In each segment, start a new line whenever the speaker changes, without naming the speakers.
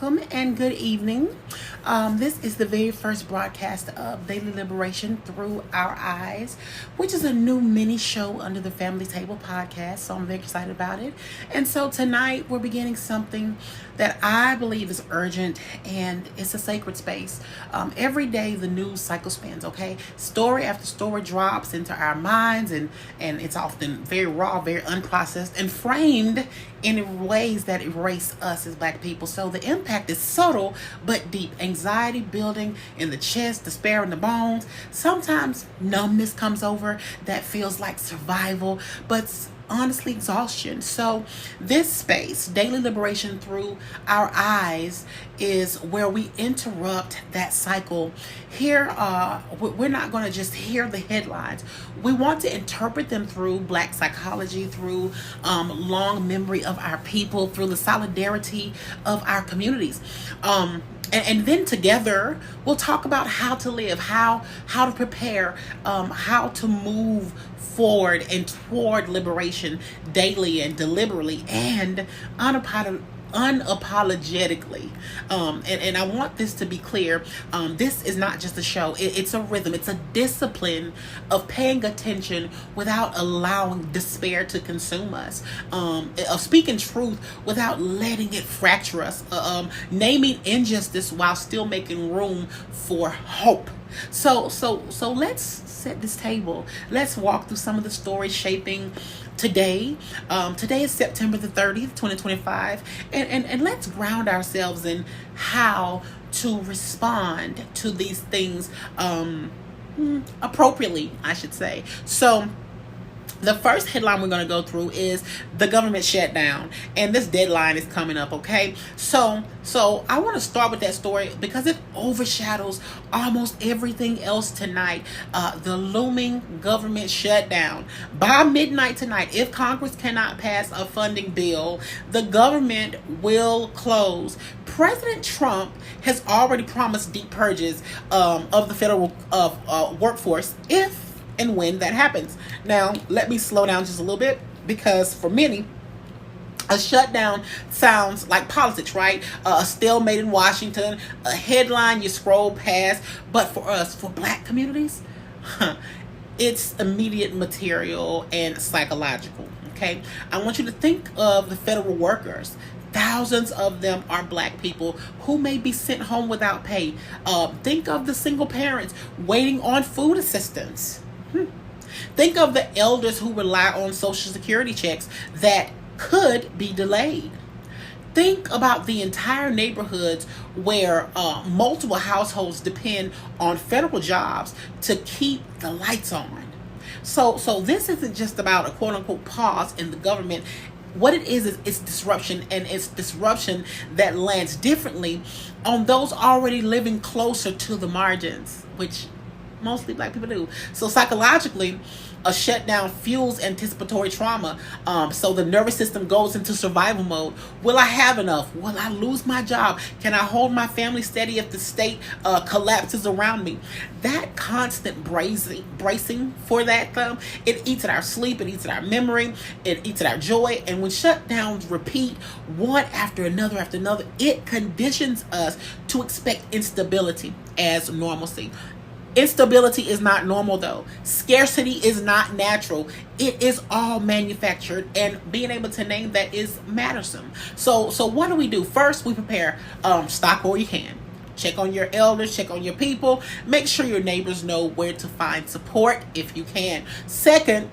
welcome and good evening. This is the very first broadcast of Daily Liberation Through Our Eyes, which is a new mini show under the Family Table podcast. So I'm very excited about it. And so tonight we're beginning something that I believe is urgent, and it's a sacred space. Every day the news cycle spins, okay? Story after story drops into our minds, and it's often very raw, very unprocessed, and framed in ways that erase us as Black people. So the impact is subtle but deep. Anxiety building in the chest, despair in the bones. Sometimes numbness comes over that feels like survival, but honestly exhaustion. So this space, Daily Liberation Through Our Eyes, is where we interrupt that cycle. Here, we're not going to just hear the headlines. We want to interpret them through Black psychology, through long memory of our people, through the solidarity of our communities. And then together we'll talk about how to live, how to prepare, how to move forward and toward liberation daily and deliberately and unapologetically. And I want this to be clear. This is not just a show. It's a rhythm. It's a discipline of paying attention without allowing despair to consume us, of speaking truth without letting it fracture us, naming injustice while still making room for hope. So let's set this table. Let's walk through some of the stories shaping today. Today is September the 30th, 2025. And let's ground ourselves in how to respond to these things appropriately, I should say. So the first headline we're going to go through is the government shutdown, and this deadline is coming up, okay? So I want to start with that story because it overshadows almost everything else tonight. The looming government shutdown. By midnight tonight, if Congress cannot pass a funding bill, the government will close. President Trump has already promised deep purges of the federal workforce if and when that happens. Now, let me slow down just a little bit, because for many, a shutdown sounds like politics, right? A stalemate in Washington, a headline you scroll past. But for us, for Black communities, it's immediate material and psychological, okay? I want you to think of the federal workers. Thousands of them are Black people who may be sent home without pay. Think of the single parents waiting on food assistance. Think of the elders who rely on Social Security checks that could be delayed. Think about the entire neighborhoods where multiple households depend on federal jobs to keep the lights on. So this isn't just about a quote-unquote pause in the government. What it is it's disruption, and it's disruption that lands differently on those already living closer to the margins, which mostly Black people do. So psychologically, a shutdown fuels anticipatory trauma. So the nervous system goes into survival mode. Will I have enough? Will I lose my job? Can I hold my family steady if the state collapses around me? That constant bracing for that, it eats at our sleep, it eats at our memory, it eats at our joy. And when shutdowns repeat one after another, it conditions us to expect instability as normalcy. Instability is not normal, though. Scarcity is not natural. It is all manufactured, and being able to name that is mattersome. So what do? First, we prepare. Stock where you can. Check on your elders, check on your people. Make sure your neighbors know where to find support if you can. Second,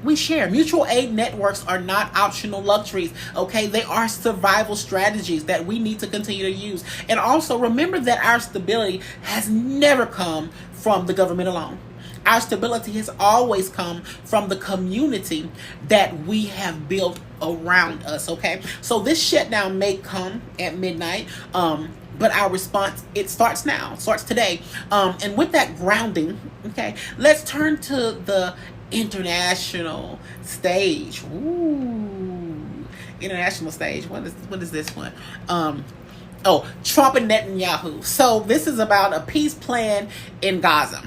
we share. Mutual aid networks are not optional luxuries, okay? They are survival strategies that we need to continue to use. And also remember that our stability has never come from the government alone. Our stability has always come from the community that we have built around us, okay? So this shutdown may come at midnight, but our response, it starts now, starts today. And with that grounding, okay, let's turn to the international stage. Ooh, international stage. What is this one? Trump and Netanyahu. So this is about a peace plan in Gaza.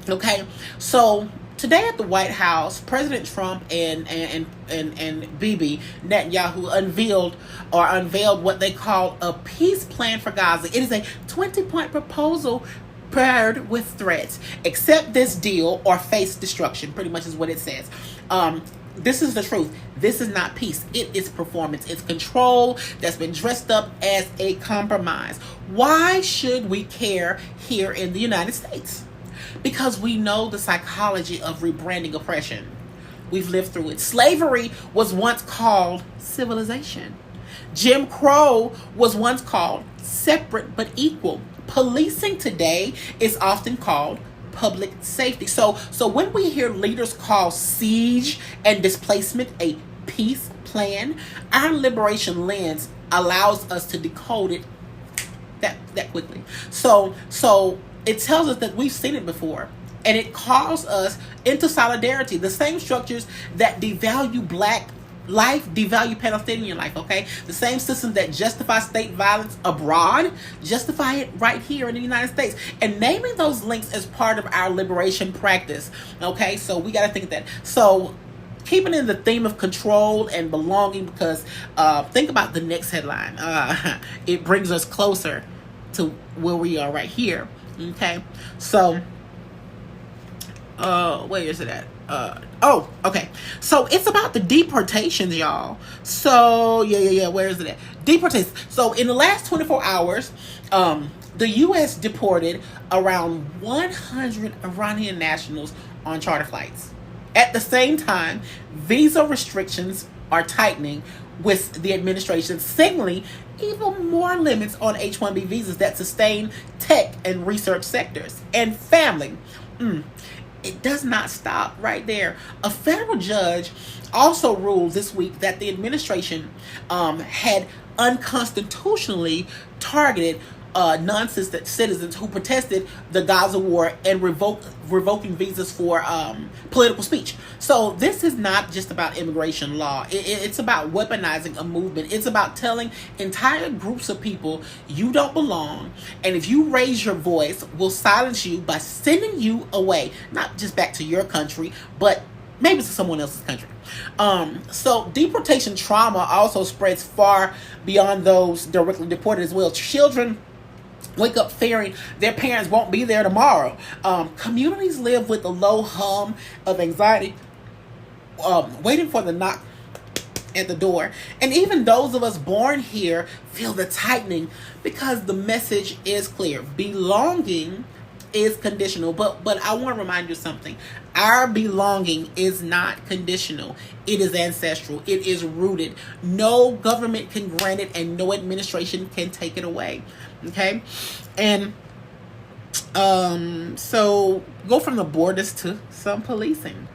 Okay, so today at the White House, President Trump and Bibi Netanyahu unveiled what they call a peace plan for Gaza. It is a 20-point proposal paired with threats. Accept this deal or face destruction, pretty much is what it says. This is the truth. This is not peace. It is performance. It's control that's been dressed up as a compromise. Why should we care here in the United States? Because we know the psychology of rebranding oppression. We've lived through it. Slavery was once called civilization. Jim Crow was once called separate but equal. Policing today is often called public safety. So when we hear leaders call siege and displacement a peace plan, our liberation lens allows us to decode it that quickly. So it tells us that we've seen it before, and it calls us into solidarity. The same structures that devalue black life devalue Palestinian life, okay? The same systems that justify state violence abroad justify it right here in the United States. And naming those links is part of our liberation practice, okay? So we got to think of that. So keeping in the theme of control and belonging, because think about the next headline. It brings us closer to where we are right here, okay? So where is it at? Okay. So it's about the deportations, y'all. So yeah. Where is it at? Deportations. So in the last 24 hours, the U.S. deported around 100 Iranian nationals on charter flights. At the same time, visa restrictions are tightening, with the administration signaling even more limits on H-1B visas that sustain tech and research sectors. And family. It does not stop right there. A federal judge also ruled this week that the administration had unconstitutionally targeted non-citizens who protested the Gaza war and revoking visas for political speech. So this is not just about immigration law. It's about weaponizing a movement. It's about telling entire groups of people you don't belong, and if you raise your voice, we'll silence you by sending you away, not just back to your country, but maybe to someone else's country. So deportation trauma also spreads far beyond those directly deported as well. Children wake up fearing their parents won't be there tomorrow. Communities live with a low hum of anxiety, waiting for the knock at the door. And even those of us born here feel the tightening, because the message is clear. Belonging is conditional, but I want to remind you something. Our belonging is not conditional. It is ancestral. It is rooted. No government can grant it, and no administration can take it away. Okay? And so go from the borders to some policing.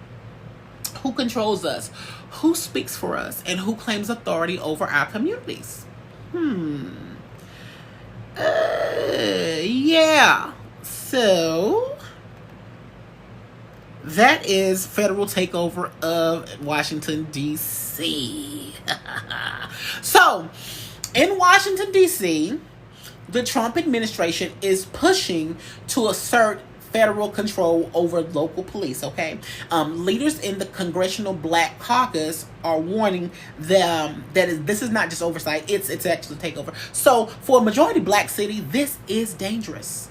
Who controls us? Who speaks for us? And who claims authority over our communities? Yeah. So that is federal takeover of Washington, D.C. So in Washington, D.C., the Trump administration is pushing to assert federal control over local police, okay? Leaders in the Congressional Black Caucus are warning them that this is not just oversight, it's actually takeover. So for a majority black city, this is dangerous.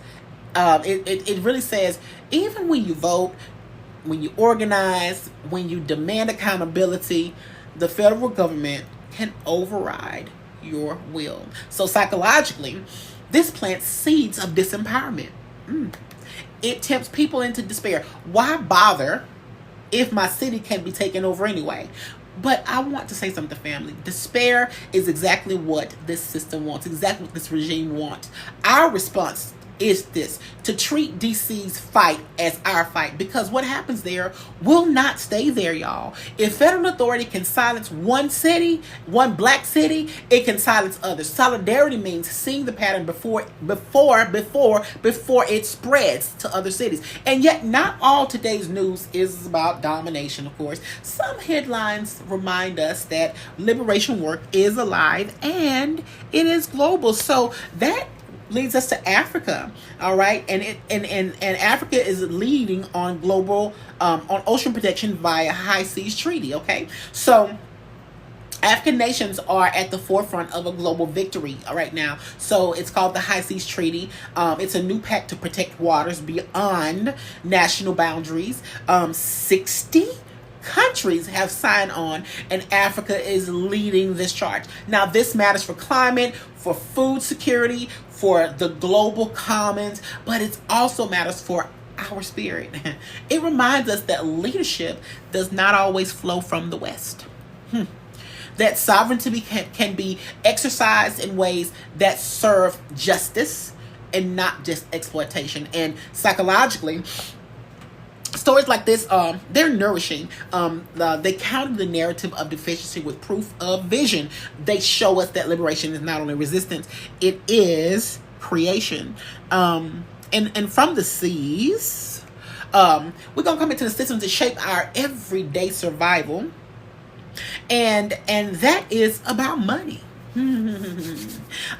It really says, even when you vote, when you organize, when you demand accountability, the federal government can override your will. So psychologically, this plants seeds of disempowerment. It tempts people into despair. Why bother if my city can be taken over anyway? But I want to say something, family. Despair is exactly what this system wants, exactly what this regime wants. Our response is this: to treat DC's fight as our fight, because what happens there will not stay there, y'all. If federal authority can silence one city, one black city, it can silence others. Solidarity means seeing the pattern before it spreads to other cities. And yet not all today's news is about domination, of course. Some headlines remind us that liberation work is alive and it is global. So that leads us to Africa. All right, and Africa is leading on global on ocean protection via High Seas Treaty. Okay, so African nations are at the forefront of a global victory right now. So it's called the High Seas Treaty. It's a new pact to protect waters beyond national boundaries. 60 countries have signed on, and Africa is leading this charge. Now, this matters for climate, for food security, for the global commons, but it also matters for our spirit. It reminds us that leadership does not always flow from the West. That sovereignty can be exercised in ways that serve justice and not just exploitation. And psychologically, stories like this, they're nourishing. They counter the narrative of deficiency with proof of vision. They show us that liberation is not only resistance, it is creation. And from the seas, we're going to come into the systems that shape our everyday survival. And that is about money.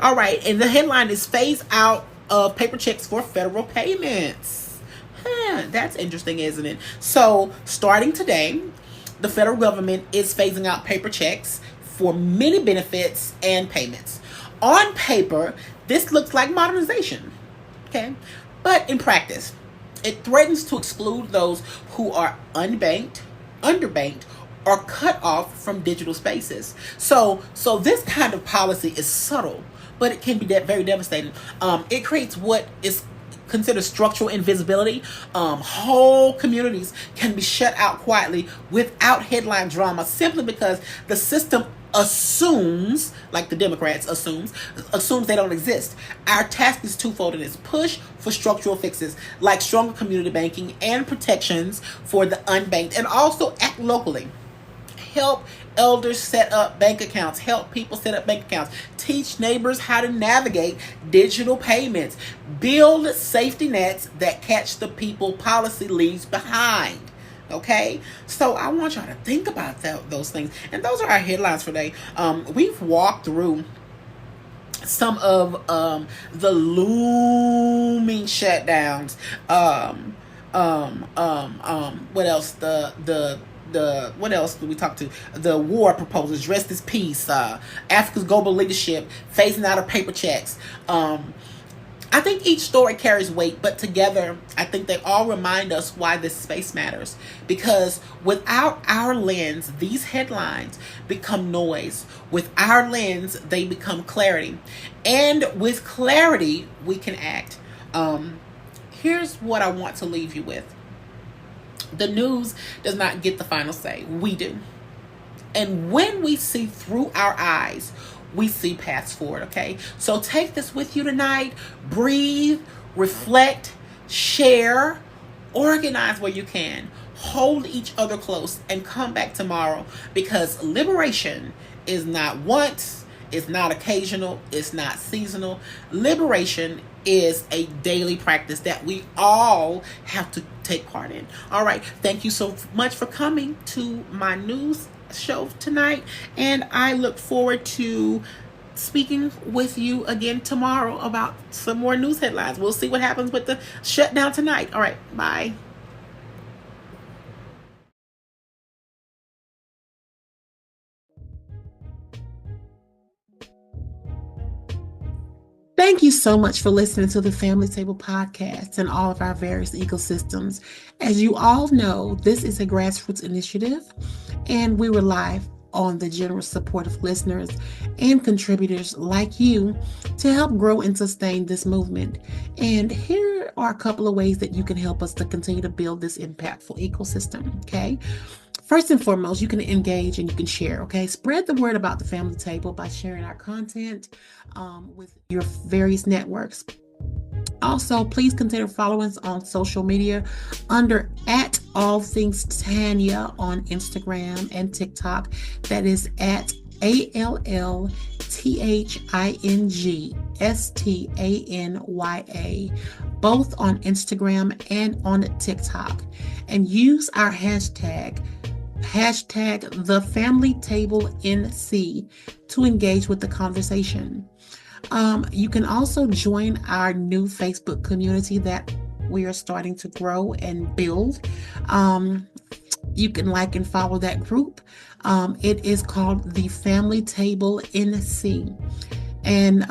All right, and the headline is phase out of paper checks for federal payments. That's interesting, isn't it? So starting today, the federal government is phasing out paper checks for many benefits and payments. On paper, this looks like modernization, okay? But in practice, it threatens to exclude those who are unbanked, underbanked, or cut off from digital spaces. So this kind of policy is subtle, but it can be very devastating. It creates what is considered structural invisibility. Whole communities can be shut out quietly without headline drama simply because the system assumes, like the Democrats assumes they don't exist. Our task is twofold in its push for structural fixes like stronger community banking and protections for the unbanked, and also act locally. Help elders set up bank accounts. Help people set up bank accounts. Teach neighbors how to navigate digital payments. Build safety nets that catch the people policy leaves behind. Okay? So I want y'all to think about those things. And those are our headlines for today. We've walked through some of the looming shutdowns. What else? What else did we talk to? The war proposals, Rest is Peace, Africa's global leadership, phasing out of paper checks. I think each story carries weight, but together, I think they all remind us why this space matters. Because without our lens, these headlines become noise. With our lens, they become clarity. And with clarity, we can act. Here's what I want to leave you with. The news does not get the final say. We do. And when we see through our eyes, we see paths forward, okay? So take this with you tonight. Breathe, reflect, share, organize where you can. Hold each other close and come back tomorrow, because liberation is not once, it's not occasional, it's not seasonal. Liberation is a daily practice that we all have to take part in. All right. Thank you so much for coming to my news show tonight. And I look forward to speaking with you again tomorrow about some more news headlines. We'll see what happens with the shutdown tonight. All right. Bye. Thank you so much for listening to the Family Table Podcast and all of our various ecosystems. As you all know, this is a grassroots initiative, and we rely on the generous support of listeners and contributors like you to help grow and sustain this movement. And here are a couple of ways that you can help us to continue to build this impactful ecosystem, okay? First and foremost, you can engage and you can share, okay? Spread the word about the Family Table by sharing our content with your various networks. Also, please consider following us on social media under @allthingstanya on Instagram and TikTok. That is @ALLTHINGSTANYA, both on Instagram and on TikTok. And use our hashtag #TheFamilyTableNC to engage with the conversation. You can also join our new Facebook community that we are starting to grow and build. You can like and follow that group. It is called the Family Table NC. And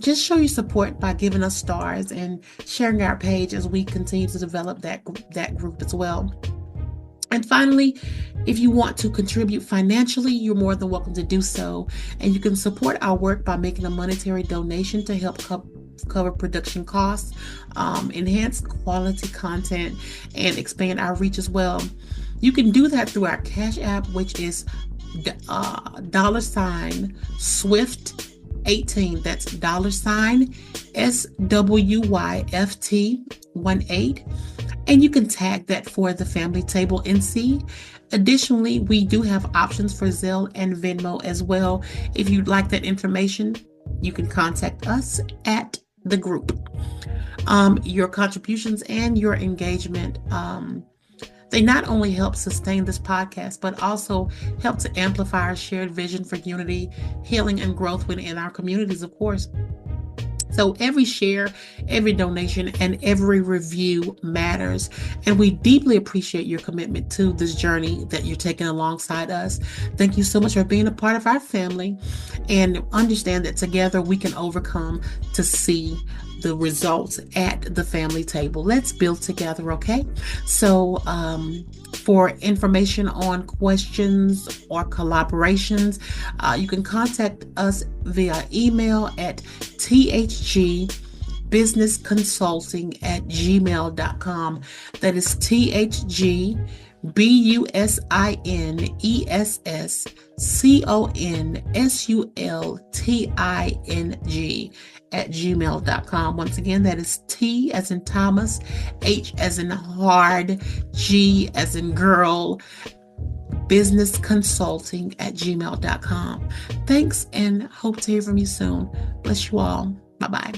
just show your support by giving us stars and sharing our page as we continue to develop that group as well. And finally, if you want to contribute financially, you're more than welcome to do so. And you can support our work by making a monetary donation to help cover production costs, enhance quality content, and expand our reach as well. You can do that through our Cash App, which is $Swift 18. That's $SWYFT 18. And you can tag that for the Family Table NC. Additionally, we do have options for Zelle and Venmo as well. If you'd like that information, you can contact us at the group. Your contributions and your engagement, they not only help sustain this podcast, but also help to amplify our shared vision for unity, healing, and growth within our communities, of course. So every share, every donation, and every review matters. And we deeply appreciate your commitment to this journey that you're taking alongside us. Thank you so much for being a part of our family, and understand that together we can overcome to see the results at the family table. Let's build together, okay? So, for information on questions or collaborations, you can contact us via email at thgbusinessconsulting@gmail.com. That is thgbusinessconsulting@gmail.com. Once again, that is T as in Thomas, H as in hard, G as in girl, businessconsulting@gmail.com. Thanks, and hope to hear from you soon. Bless you all. Bye-bye.